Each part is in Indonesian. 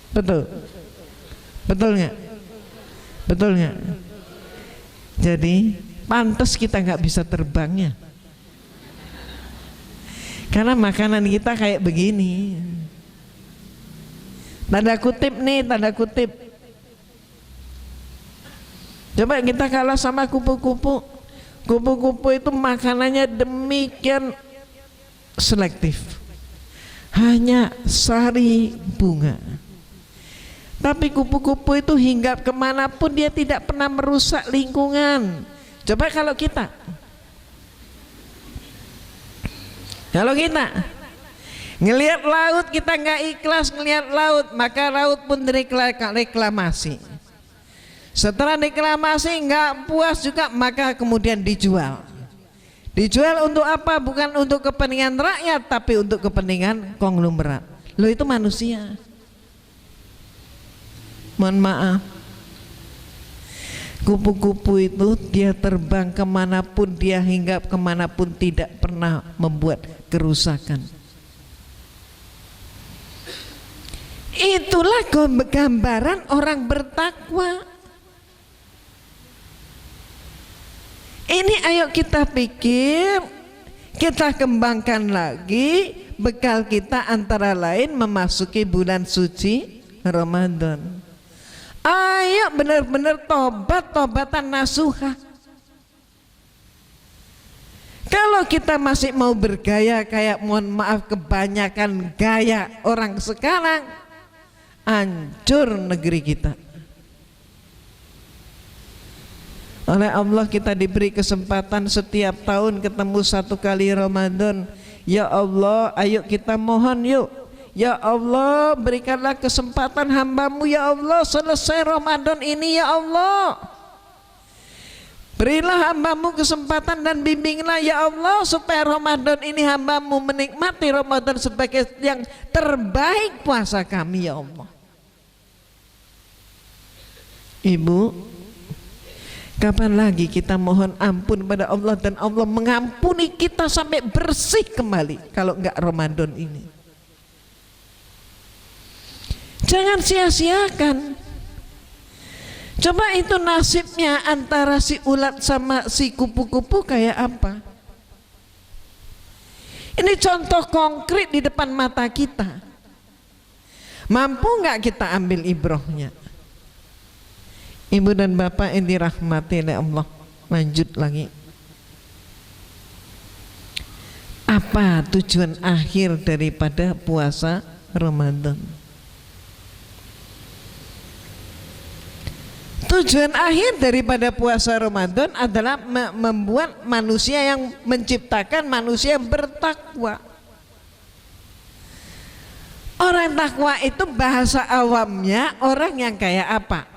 Betul, betul nggak? Betul nggak? Jadi pantas kita nggak bisa terbangnya, karena makanan kita kayak begini. Tanda kutip nih, tanda kutip. Coba kita kalah sama kupu-kupu. Kupu-kupu itu makanannya demikian selektif, hanya sari bunga. Tapi kupu-kupu itu hinggap kemanapun dia tidak pernah merusak lingkungan. Coba kalau kita ngelihat laut, kita nggak ikhlas ngelihat laut, maka laut pun reklamasi. Setelah reklamasi nggak puas juga, maka kemudian dijual. Dijual untuk apa? Bukan untuk kepentingan rakyat, tapi untuk kepentingan konglomerat. Loh, itu manusia. Mohon maaf, kupu-kupu itu dia terbang kemanapun, dia hinggap kemanapun, tidak pernah membuat kerusakan. Itulah gambaran orang bertakwa. Ini ayo kita pikir, kita kembangkan lagi. Bekal kita antara lain memasuki bulan suci Ramadan. Ayo benar-benar tobat, tobatan nasuha. Kalau kita masih mau bergaya kayak, mohon maaf, kebanyakan gaya orang sekarang, hancur negeri kita. Oleh Allah kita diberi kesempatan setiap tahun ketemu satu kali Ramadan. Ya Allah, ayo kita mohon yuk. Ya Allah, berikanlah kesempatan hamba-Mu ya Allah, selesai Ramadan ini ya Allah. Berilah hamba-Mu kesempatan dan bimbinglah ya Allah, supaya Ramadan ini hamba-Mu menikmati Ramadan sebagai yang terbaik puasa kami ya Allah. Ibu, kapan lagi kita mohon ampun pada Allah dan Allah mengampuni kita sampai bersih kembali kalau enggak Ramadan ini? Jangan sia-siakan. Coba itu nasibnya antara si ulat sama si kupu-kupu kayak apa? Ini contoh konkret di depan mata kita. Mampu nggak kita ambil ibrohnya? Ibu dan bapak yang dirahmati oleh Allah, lanjut lagi. Apa tujuan akhir daripada puasa Ramadan? Tujuan akhir daripada puasa Ramadan adalah membuat manusia yang menciptakan manusia yang bertakwa. Orang takwa itu bahasa awamnya orang yang kayak apa?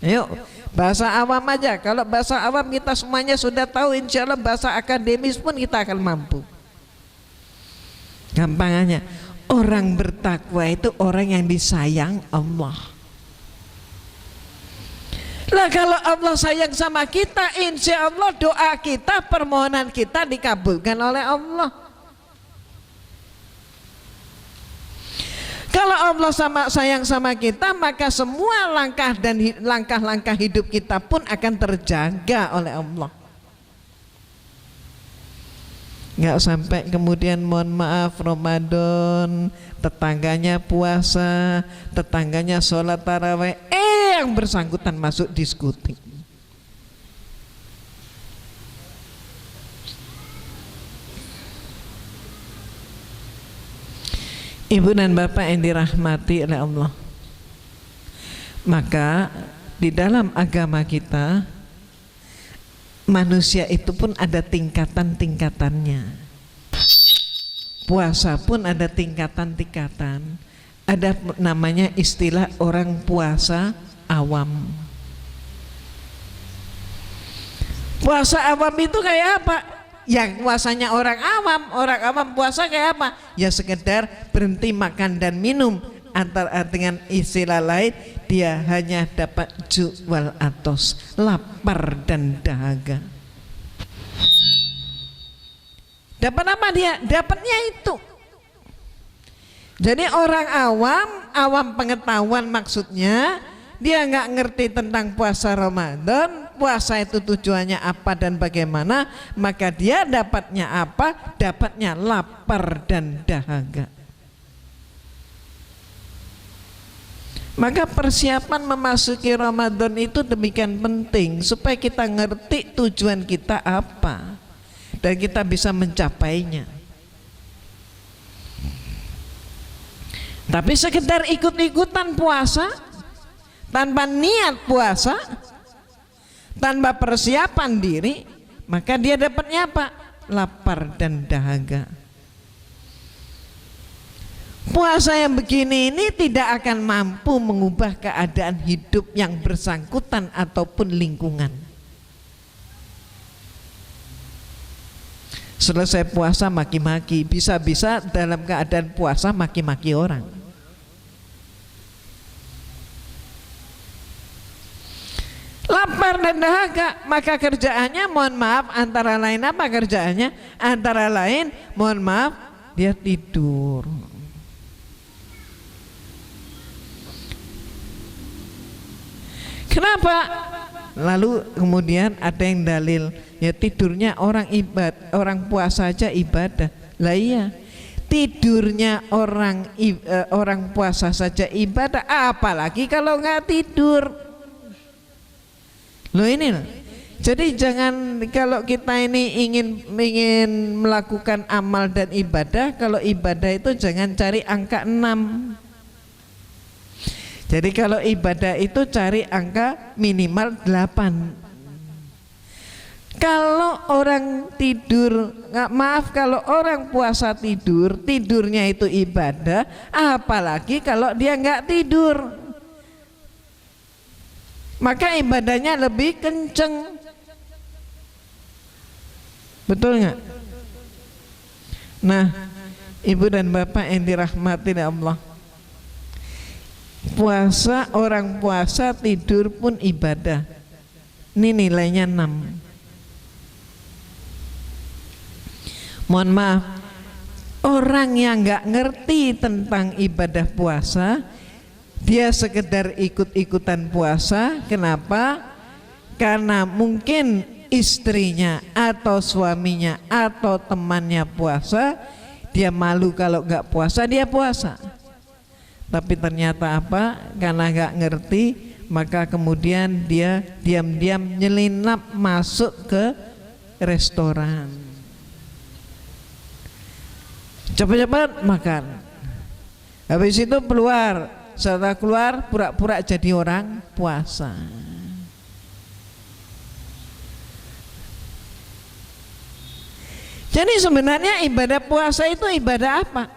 Ayo, bahasa awam aja. Kalau bahasa awam kita semuanya sudah tahu, insya Allah bahasa akademis pun kita akan mampu. Gampangannya, orang bertakwa itu orang yang disayang Allah. Lah kalau Allah sayang sama kita, insya Allah doa kita, permohonan kita dikabulkan oleh Allah. Kalau Allah sayang sama kita, maka semua langkah dan langkah-langkah hidup kita pun akan terjaga oleh Allah. Nggak sampai kemudian mohon maaf Ramadan, tetangganya puasa, tetangganya sholat tarawih, yang bersangkutan masuk diskusi. Ibu dan bapak yang dirahmati oleh Allah, maka di dalam agama kita manusia itu pun ada tingkatan-tingkatannya. Puasa pun ada tingkatan-tingkatan. Ada namanya istilah orang puasa awam. Puasa awam itu kayak apa? Yang puasanya orang awam puasa kayak apa? Ya sekedar berhenti makan dan minum. Antara dengan istilah lain, dia hanya dapat jual atos, lapar dan dahaga. Dapat apa dia? Dapatnya itu. Jadi orang awam awam pengetahuan maksudnya, dia nggak ngerti tentang puasa Ramadan, puasa itu tujuannya apa dan bagaimana, maka dia dapatnya apa? Dapatnya lapar dan dahaga. Maka persiapan memasuki Ramadan itu demikian penting supaya kita ngerti tujuan kita apa dan kita bisa mencapainya. Tapi sekedar ikut-ikutan puasa tanpa niat puasa, tanpa persiapan diri, maka dia dapatnya apa? Lapar dan dahaga. Puasa yang begini ini tidak akan mampu mengubah keadaan hidup yang bersangkutan ataupun lingkungan. Selesai puasa maki-maki, bisa-bisa dalam keadaan puasa maki-maki orang. Lapar dan dahaga, maka kerjaannya mohon maaf antara lain apa kerjaannya? Antara lain mohon maaf dia tidur. Kenapa? Lalu kemudian ada yang dalil, ya tidurnya orang orang puasa aja ibadah. Lah iya, tidurnya orang puasa saja ibadah, apalagi kalau nggak tidur. Loh ini loh. Jadi jangan kalau kita ini ingin melakukan amal dan ibadah, kalau ibadah itu jangan cari angka 6. Jadi kalau ibadah itu cari angka minimal 8. Kalau orang tidur, maaf, kalau orang puasa tidur, tidurnya itu ibadah, apalagi kalau dia nggak tidur, maka ibadahnya lebih kenceng. Betul nggak? Nah, ibu dan bapak yang dirahmati Allah, puasa, orang puasa tidur pun ibadah. Ini nilainya 6. Mohon maaf, orang yang nggak ngerti tentang ibadah puasa, dia sekedar ikut-ikutan puasa. Kenapa? Karena mungkin istrinya atau suaminya atau temannya puasa, dia malu kalau nggak puasa, dia puasa. Tapi ternyata apa? Karena nggak ngerti, maka kemudian dia diam-diam nyelinap masuk ke restoran, cepat-cepat makan, habis itu keluar. Setelah keluar pura-pura jadi orang puasa. Jadi sebenarnya ibadah puasa itu ibadah apa?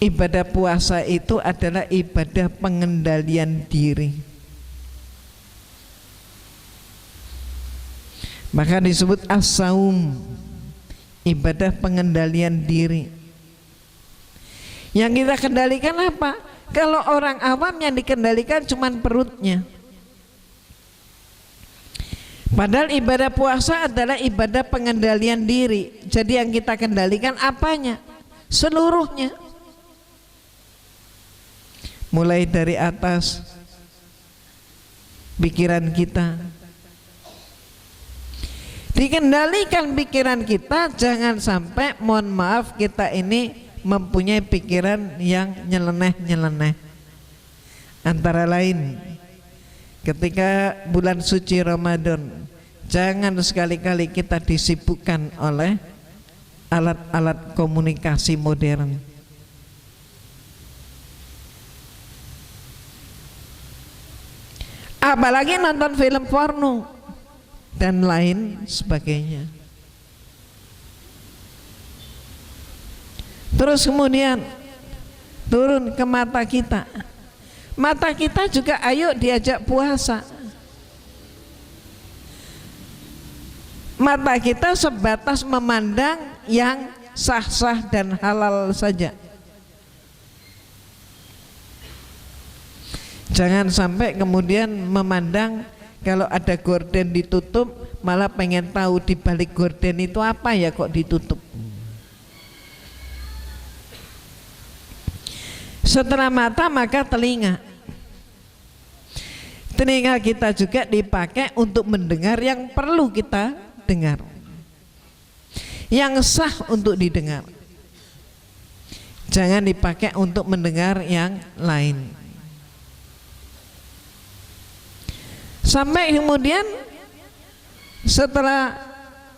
Ibadah puasa itu adalah ibadah pengendalian diri. Maka disebut as-saum, ibadah pengendalian diri. Yang kita kendalikan apa? Kalau orang awam yang dikendalikan cuma perutnya. Padahal ibadah puasa adalah ibadah pengendalian diri. Jadi yang kita kendalikan apanya? Seluruhnya. Mulai dari atas pikiran kita. Dikendalikan pikiran kita, jangan sampai mohon maaf kita ini mempunyai pikiran yang nyeleneh-nyeleneh. Antara lain ketika bulan suci Ramadan, jangan sekali-kali kita disibukkan oleh alat-alat komunikasi modern. Apalagi nonton film porno dan lain sebagainya. Terus kemudian turun ke mata kita. Mata kita juga ayo diajak puasa. Mata kita sebatas memandang yang sah-sah dan halal saja. Jangan sampai kemudian memandang kalau ada gorden ditutup, malah pengen tahu di balik gorden itu apa ya kok ditutup. Setelah mata maka telinga. Telinga kita juga dipakai untuk mendengar yang perlu kita dengar, yang sah untuk didengar. Jangan dipakai untuk mendengar yang lain. Sampai kemudian setelah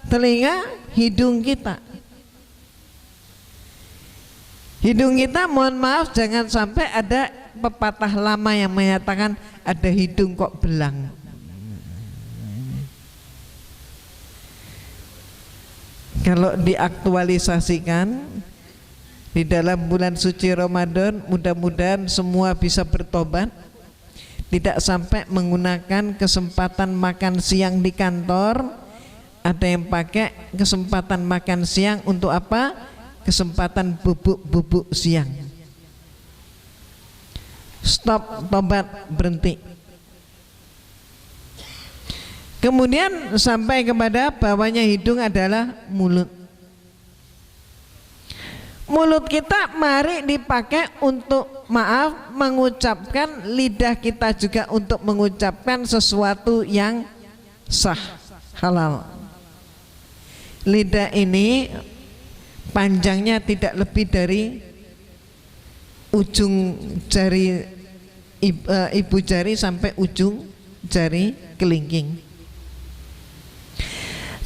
telinga, hidung kita. Hidung kita, mohon maaf, jangan sampai ada pepatah lama yang menyatakan ada hidung kok belang. Kalau diaktualisasikan di dalam bulan suci Ramadan, mudah-mudahan semua bisa bertobat, tidak sampai menggunakan kesempatan makan siang di kantor. Ada yang pakai kesempatan makan siang untuk apa? Kesempatan bubuk-bubuk siang. Stop, tobat, berhenti. Kemudian sampai kepada bawahnya hidung adalah mulut. Mulut kita mari dipakai untuk, maaf, mengucapkan. Lidah kita juga untuk mengucapkan sesuatu yang sah, halal. Lidah ini panjangnya tidak lebih dari ujung jari ibu jari sampai ujung jari kelingking.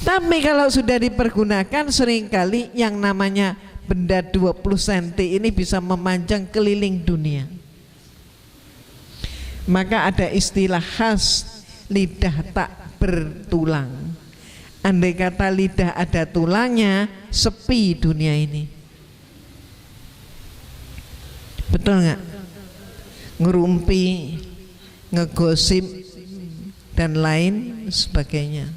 Tapi kalau sudah dipergunakan, seringkali yang namanya benda 20 cm ini bisa memanjang keliling dunia. Maka ada istilah khas, lidah tak bertulang. Andai kata lidah ada tulangnya, sepi dunia ini. Betul nggak? Ngerumpi, ngegosip, dan lain sebagainya.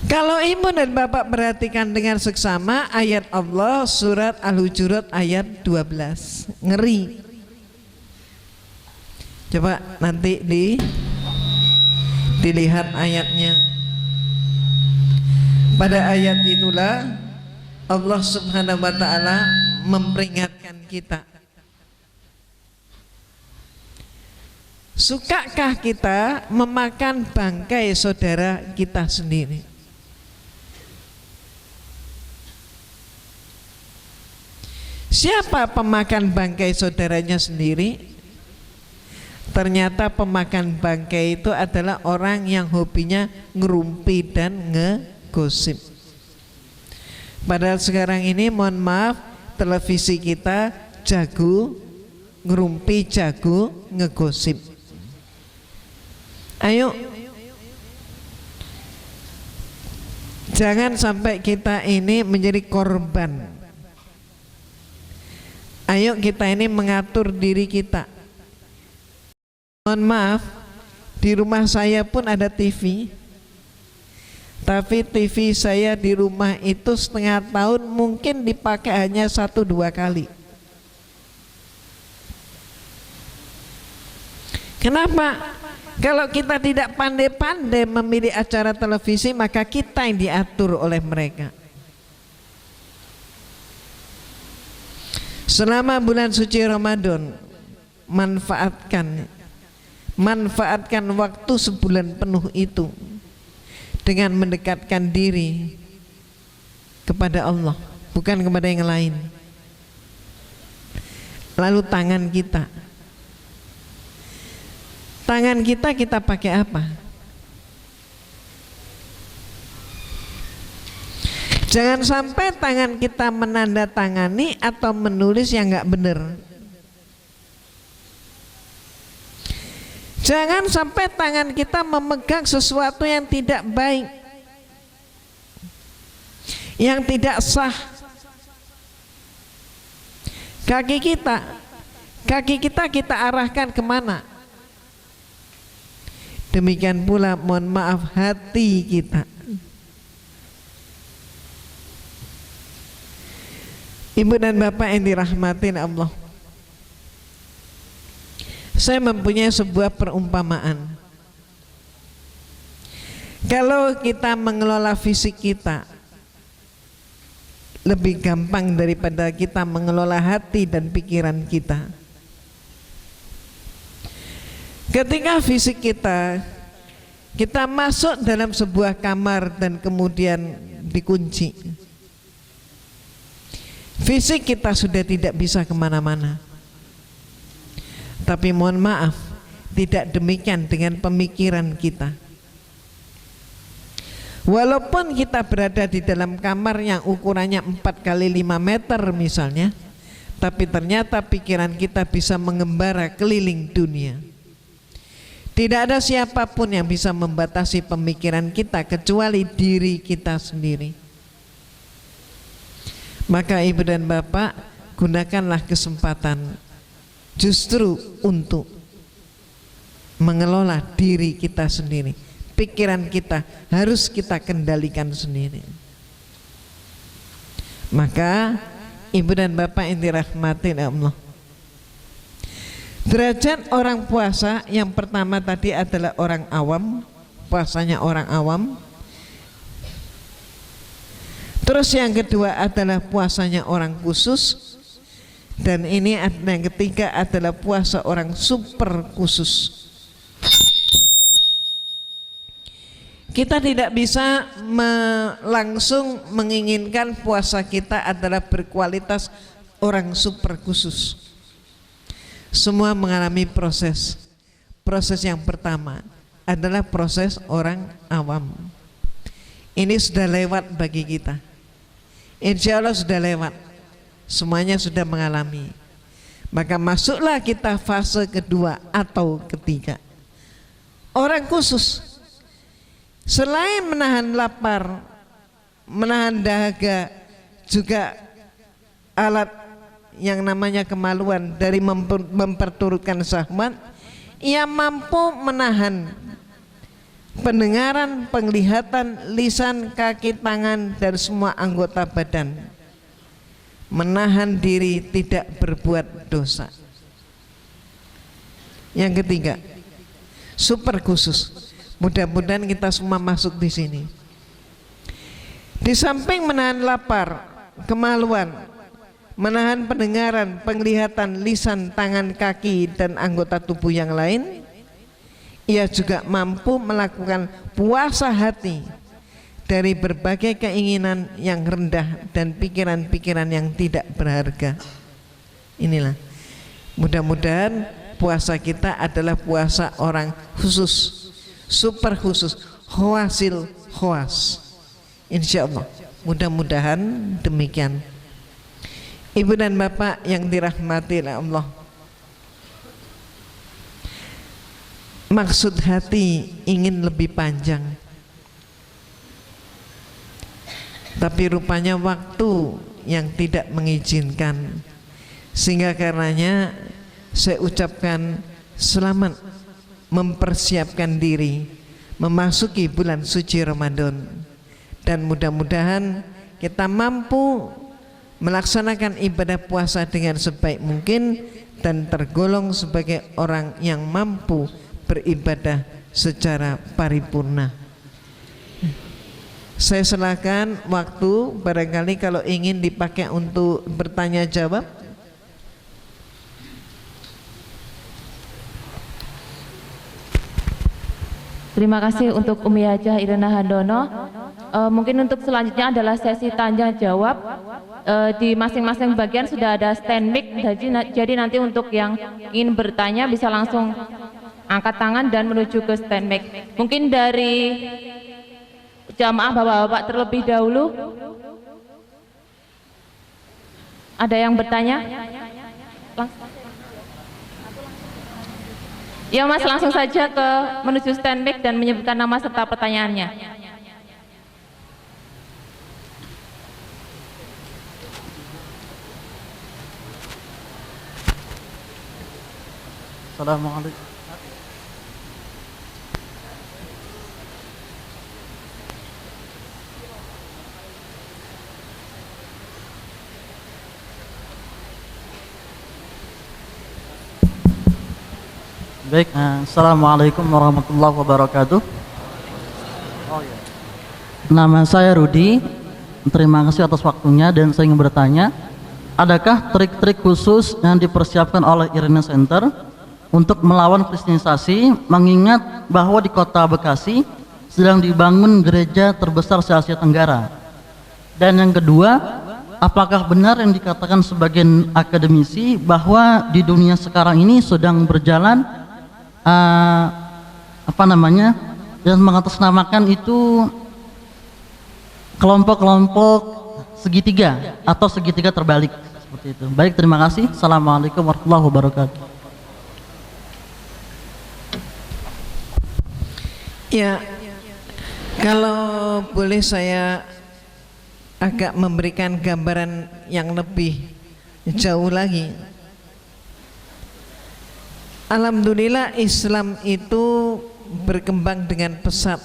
Kalau ibu dan bapak perhatikan dengan seksama ayat Allah surat Al-Hujurat ayat 12, ngeri. Coba nanti dilihat ayatnya. Pada ayat itulah Allah Subhanahu wa ta'ala memperingatkan kita. Sukakah kita memakan bangkai saudara kita sendiri? Siapa pemakan bangkai saudaranya sendiri? Ternyata pemakan bangkai itu adalah orang yang hobinya ngerumpi dan ngegosip. Padahal sekarang ini, mohon maaf, televisi kita jago ngerumpi, jago ngegosip. Ayo, jangan sampai kita ini menjadi korban. Ayo kita ini mengatur diri kita. Mohon maaf, di rumah saya pun ada TV, tapi TV saya di rumah itu setengah tahun mungkin dipakai hanya 1-2 kali. Kenapa? Kalau kita tidak pandai-pandai memilih acara televisi, maka kita yang diatur oleh mereka. Selama bulan suci Ramadan, manfaatkan waktu sebulan penuh itu dengan mendekatkan diri kepada Allah, bukan kepada yang lain. Lalu tangan kita pakai apa? Jangan sampai tangan kita menandatangani atau menulis yang nggak benar. Jangan sampai tangan kita memegang sesuatu yang tidak baik, yang tidak sah. Kaki kita kita arahkan kemana? Demikian pula, mohon maaf, hati kita. Ibu dan bapak yang dirahmatin Allah, saya mempunyai sebuah perumpamaan. Kalau kita mengelola fisik kita, lebih gampang daripada kita mengelola hati dan pikiran kita. Ketika fisik kita masuk dalam sebuah kamar dan kemudian dikunci, fisik kita sudah tidak bisa kemana-mana. Tapi mohon maaf, tidak demikian dengan pemikiran kita. Walaupun kita berada di dalam kamar yang ukurannya 4 kali 5 meter misalnya, tapi ternyata pikiran kita bisa mengembara keliling dunia. Tidak ada siapapun yang bisa membatasi pemikiran kita kecuali diri kita sendiri. Maka ibu dan bapak, gunakanlah kesempatan justru untuk mengelola diri kita sendiri. Pikiran kita harus kita kendalikan sendiri. Maka ibu dan bapak yang dirahmati Allah, derajat orang puasa yang pertama tadi adalah orang awam, puasanya orang awam. Terus yang kedua adalah puasanya orang khusus, dan ini yang ketiga adalah puasa orang super khusus. Kita tidak bisa langsung menginginkan puasa kita adalah berkualitas orang super khusus. Semua mengalami proses. Proses yang pertama adalah proses orang awam. Ini sudah lewat bagi kita. Insya Allah sudah lewat. Semuanya sudah mengalami. Maka masuklah kita fase kedua atau ketiga. Orang khusus. Selain menahan lapar, menahan dahaga, juga alat yang namanya kemaluan dari memperturutkan syahwat, ia mampu menahan pendengaran, penglihatan, lisan, kaki, tangan, dan semua anggota badan. Menahan diri tidak berbuat dosa. Yang ketiga, super khusus. Mudah-mudahan kita semua masuk di sini. Di samping menahan lapar, kemaluan, menahan pendengaran, penglihatan, lisan, tangan, kaki, dan anggota tubuh yang lain, ia juga mampu melakukan puasa hati dari berbagai keinginan yang rendah dan pikiran-pikiran yang tidak berharga. Inilah, mudah-mudahan puasa kita adalah puasa orang khusus, super khusus, khawasil khawas. Insya Allah, mudah-mudahan demikian. Ibu dan bapak yang dirahmati oleh Allah, maksud hati ingin lebih panjang, tapi rupanya waktu yang tidak mengizinkan. Sehingga karenanya saya ucapkan selamat mempersiapkan diri memasuki bulan suci Ramadan, dan mudah-mudahan kita mampu melaksanakan ibadah puasa dengan sebaik mungkin dan tergolong sebagai orang yang mampu beribadah secara paripurna. Saya serahkan waktu, barangkali kalau ingin dipakai untuk bertanya jawab. Terima kasih untuk Umi Hajah Irena Handono. Mungkin untuk selanjutnya adalah sesi tanya jawab. Di masing-masing bagian sudah ada stand mic, jadi nanti untuk yang ingin bertanya bisa langsung angkat tangan dan menuju ke stand mic. Mungkin dari jamaah bapak-bapak terlebih dahulu. Ada yang bertanya? Langsung. Ya Mas, langsung saja ke menuju stand mic dan menyebutkan nama serta pertanyaannya. Assalamualaikum. Baik, Assalamualaikum warahmatullahi wabarakatuh. Nama saya Rudi, terima kasih atas waktunya dan saya ingin bertanya, adakah trik-trik khusus yang dipersiapkan oleh Irina Center untuk melawan kristenisasi, mengingat bahwa di kota Bekasi sedang dibangun gereja terbesar se-Asia Tenggara? Dan yang kedua, apakah benar yang dikatakan sebagian akademisi bahwa di dunia sekarang ini sedang berjalan yang mengatasnamakan itu kelompok-kelompok segitiga atau segitiga terbalik seperti itu. Baik, terima kasih. Assalamualaikum warahmatullahi wabarakatuh. Ya, kalau boleh saya agak memberikan gambaran yang lebih jauh lagi. Alhamdulillah Islam itu berkembang dengan pesat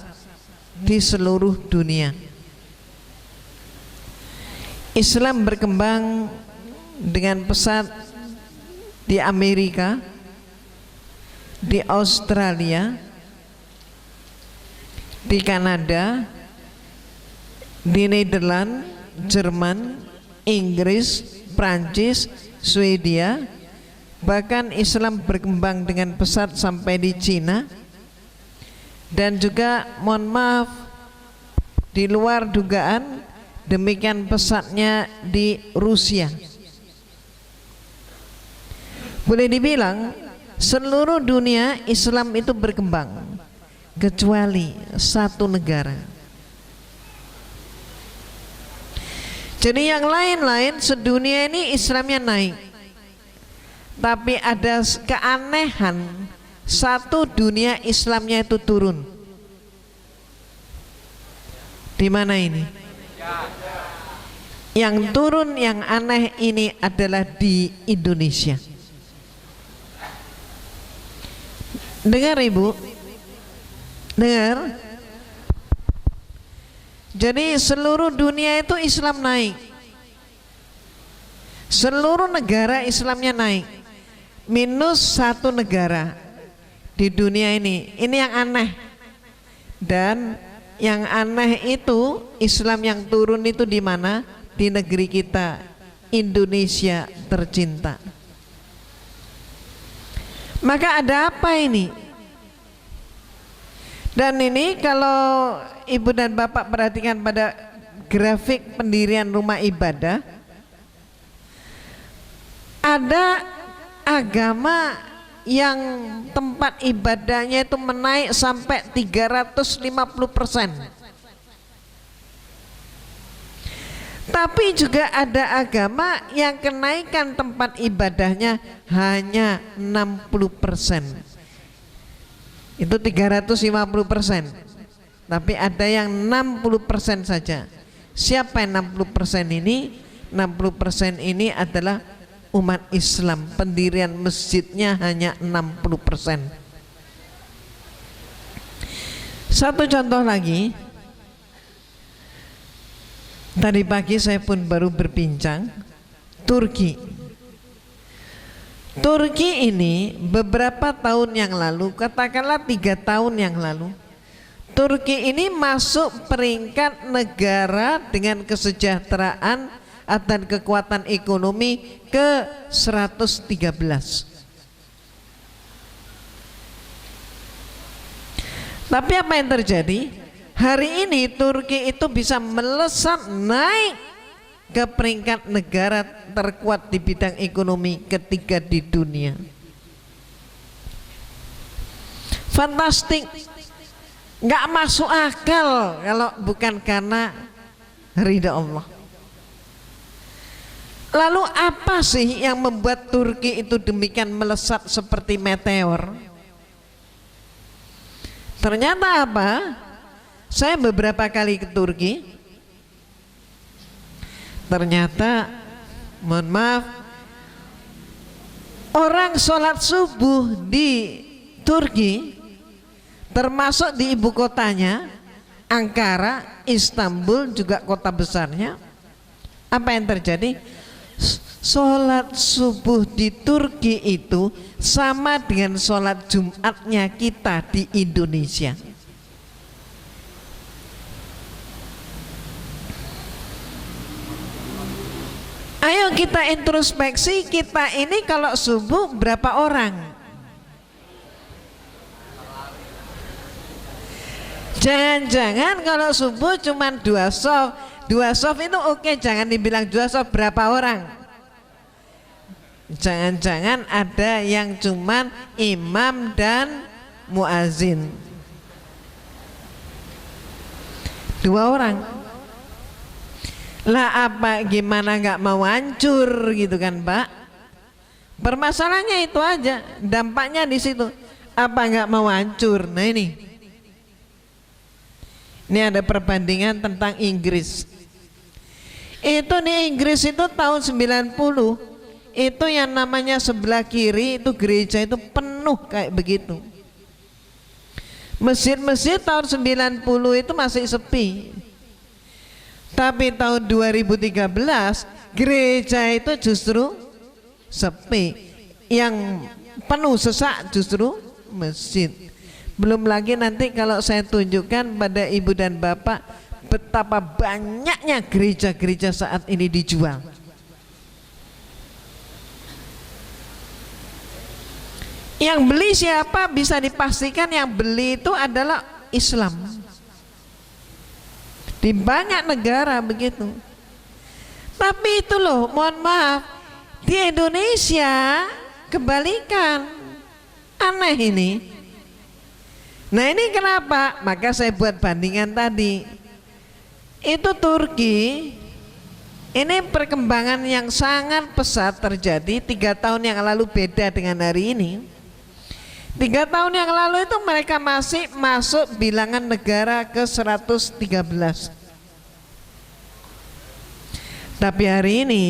di seluruh dunia. Islam berkembang dengan pesat di Amerika, di Australia, di Kanada, di Nederland, Jerman, Inggris, Prancis, Swedia. Bahkan Islam berkembang dengan pesat sampai di Cina, dan juga mohon maaf di luar dugaan demikian pesatnya di Rusia. Boleh dibilang seluruh dunia Islam itu berkembang kecuali satu negara. Jadi yang lain-lain sedunia ini Islamnya naik. Tapi ada keanehan, satu dunia Islamnya itu turun. Di mana ini? Yang turun yang aneh ini adalah di Indonesia. Dengar Ibu, dengar. Jadi seluruh dunia itu Islam naik. Seluruh negara Islamnya naik. Minus satu negara di dunia ini yang aneh. Dan yang aneh itu Islam yang turun itu di mana? Di negeri kita, Indonesia tercinta. Maka ada apa ini? Dan ini kalau Ibu dan Bapak perhatikan pada grafik pendirian rumah ibadah, ada agama yang tempat ibadahnya itu menaik sampai 350%. Tapi juga ada agama yang kenaikan tempat ibadahnya hanya 60%. Itu 350%. Tapi ada yang 60% saja. Siapa yang 60% ini? 60% ini adalah umat Islam, pendirian masjidnya hanya 60%. Satu contoh lagi, tadi pagi saya pun baru berbincang, Turki. Turki ini beberapa tahun yang lalu, katakanlah 3 tahun yang lalu, Turki ini masuk peringkat negara dengan kesejahteraan dan kekuatan ekonomi ke 113. Tapi apa yang terjadi? Hari ini Turki itu bisa melesat naik ke peringkat negara terkuat di bidang ekonomi ketiga di dunia. Fantastik, nggak masuk akal kalau bukan karena ridha Allah. Lalu apa sih yang membuat Turki itu demikian melesat seperti meteor? Ternyata apa? Saya beberapa kali ke Turki. Ternyata, mohon maaf, orang sholat subuh di Turki, termasuk di ibu kotanya, Ankara, Istanbul, juga kota besarnya, apa yang terjadi? Sholat subuh di Turki itu sama dengan sholat Jumatnya kita di Indonesia. kita introspeksi, kita ini kalau subuh berapa orang? Jangan-jangan kalau subuh cuma 2 shaf. 2 shaf itu oke, jangan dibilang 2 shaf, berapa orang? Jangan-jangan ada yang cuman imam dan muazin, 2 orang. Lah apa gimana nggak mau hancur gitu kan Pak? Permasalahannya itu aja, dampaknya di situ. Apa nggak mau hancur? Nah ini ada perbandingan tentang Inggris. Itu di Inggris itu tahun 90, itu yang namanya sebelah kiri itu gereja itu penuh kayak begitu. Masjid-masjid tahun 90 itu masih sepi. Tapi tahun 2013 gereja itu justru sepi. Yang penuh sesak justru masjid. Belum lagi nanti kalau saya tunjukkan pada ibu dan bapak betapa banyaknya gereja-gereja saat ini dijual. Yang beli siapa bisa dipastikan yang beli itu adalah Islam. Di banyak negara begitu. Tapi itu loh, mohon maaf, di Indonesia kebalikan. Aneh ini. Nah ini kenapa? Maka saya buat bandingan tadi. Itu Turki, ini perkembangan yang sangat pesat terjadi 3 tahun yang lalu, beda dengan hari ini. 3 tahun yang lalu itu mereka masih masuk bilangan negara ke 113. Tapi hari ini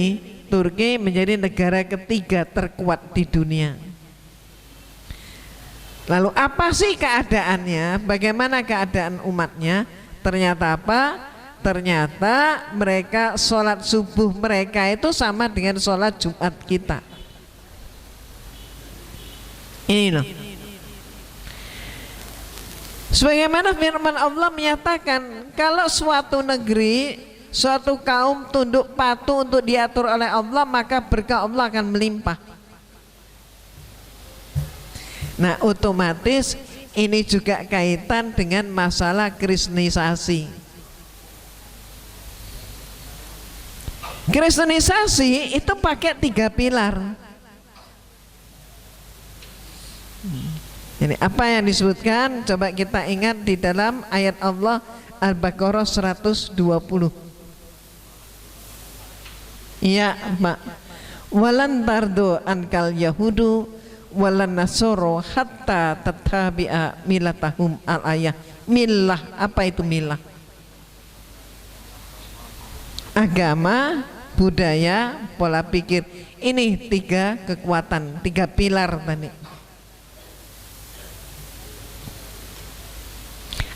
Turki menjadi negara ketiga terkuat di dunia. Lalu apa sih keadaannya? Bagaimana keadaan umatnya? Ternyata apa? Ternyata mereka sholat subuh mereka itu sama dengan sholat Jumat kita. Ini loh. Sebagaimana firman Allah menyatakan, kalau suatu negeri, suatu kaum tunduk patuh untuk diatur oleh Allah, maka berkah Allah akan melimpah. Nah otomatis ini juga kaitan dengan masalah kristenisasi. Kristenisasi itu pakai 3 pilar. Ini apa yang disebutkan? Coba kita ingat di dalam ayat Allah Al-Baqarah 120. Iya Pak. Walan tardo ankal yahudu walan nasoro hatta tattabi'a milatahum al-ayah. Milah, apa itu milah? Agama, budaya, pola pikir. Ini 3 kekuatan, 3 pilar tadi.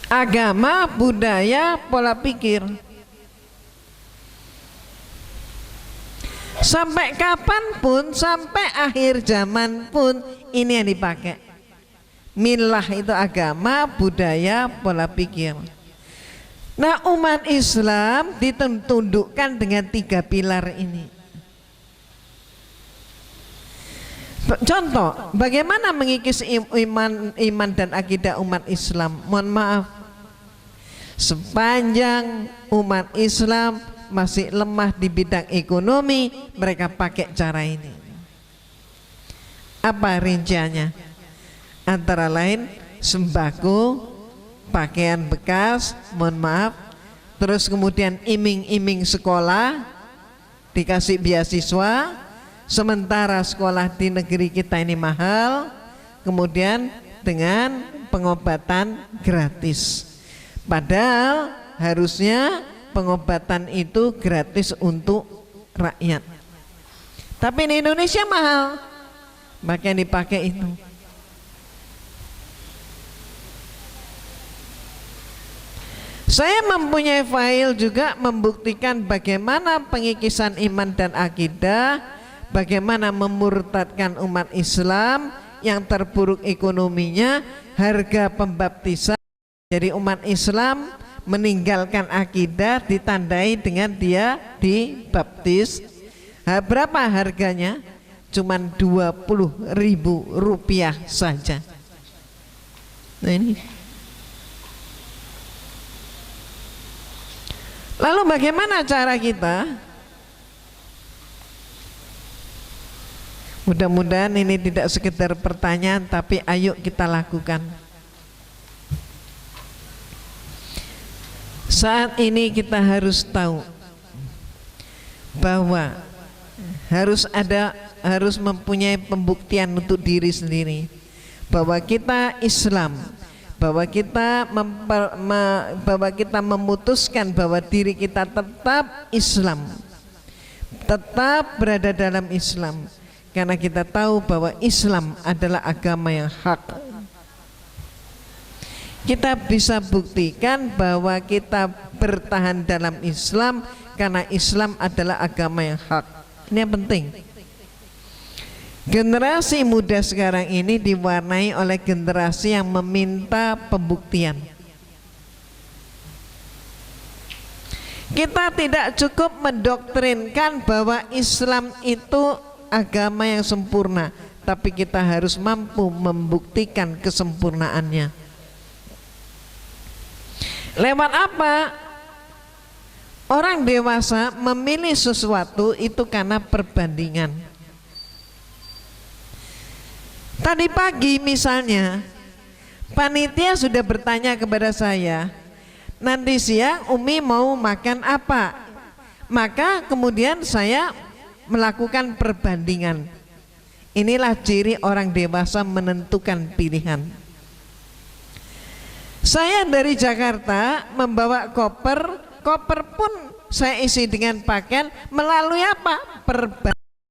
Agama, budaya, pola pikir. Sampai kapanpun, sampai akhir zaman pun ini yang dipakai. Milah itu agama, budaya, pola pikir. Nah umat Islam ditundukkan dengan 3 pilar ini. Contoh, bagaimana mengikis iman dan akidah umat Islam? Mohon maaf, sepanjang umat Islam masih lemah di bidang ekonomi, mereka pakai cara ini. Apa rinciannya? Antara lain sembako, pakaian bekas, mohon maaf, terus kemudian iming-iming sekolah, dikasih beasiswa. Sementara sekolah di negeri kita ini mahal, kemudian dengan pengobatan gratis. Padahal harusnya pengobatan itu gratis untuk rakyat. Tapi di Indonesia mahal, maka yang dipakai itu. Saya mempunyai file juga membuktikan bagaimana pengikisan iman dan akidah, bagaimana memurtadkan umat Islam yang terpuruk ekonominya, harga pembaptisan. Jadi umat Islam meninggalkan akidah ditandai dengan dia dibaptis. Berapa harganya? Cuman Rp20.000 saja. Nah ini. Lalu bagaimana cara kita? Mudah-mudahan ini tidak sekedar pertanyaan, tapi ayo kita lakukan. Saat ini kita harus tahu bahwa harus mempunyai pembuktian untuk diri sendiri bahwa kita Islam, bahwa kita memutuskan bahwa diri kita tetap Islam, tetap berada dalam Islam, karena kita tahu bahwa Islam adalah agama yang hak. Kita bisa buktikan bahwa kita bertahan dalam Islam karena Islam adalah agama yang hak. Ini yang penting. Generasi muda sekarang ini diwarnai oleh generasi yang meminta pembuktian. Kita tidak cukup mendoktrinkan bahwa Islam itu agama yang sempurna, tapi kita harus mampu membuktikan kesempurnaannya. Lewat apa? Orang dewasa memilih sesuatu itu karena perbandingan. Tadi pagi misalnya, panitia sudah bertanya kepada saya, nanti siang Umi mau makan apa? Maka kemudian saya melakukan perbandingan. Inilah ciri orang dewasa menentukan pilihan. Saya dari Jakarta membawa koper pun saya isi dengan pakaian melalui apa? Perbandingan.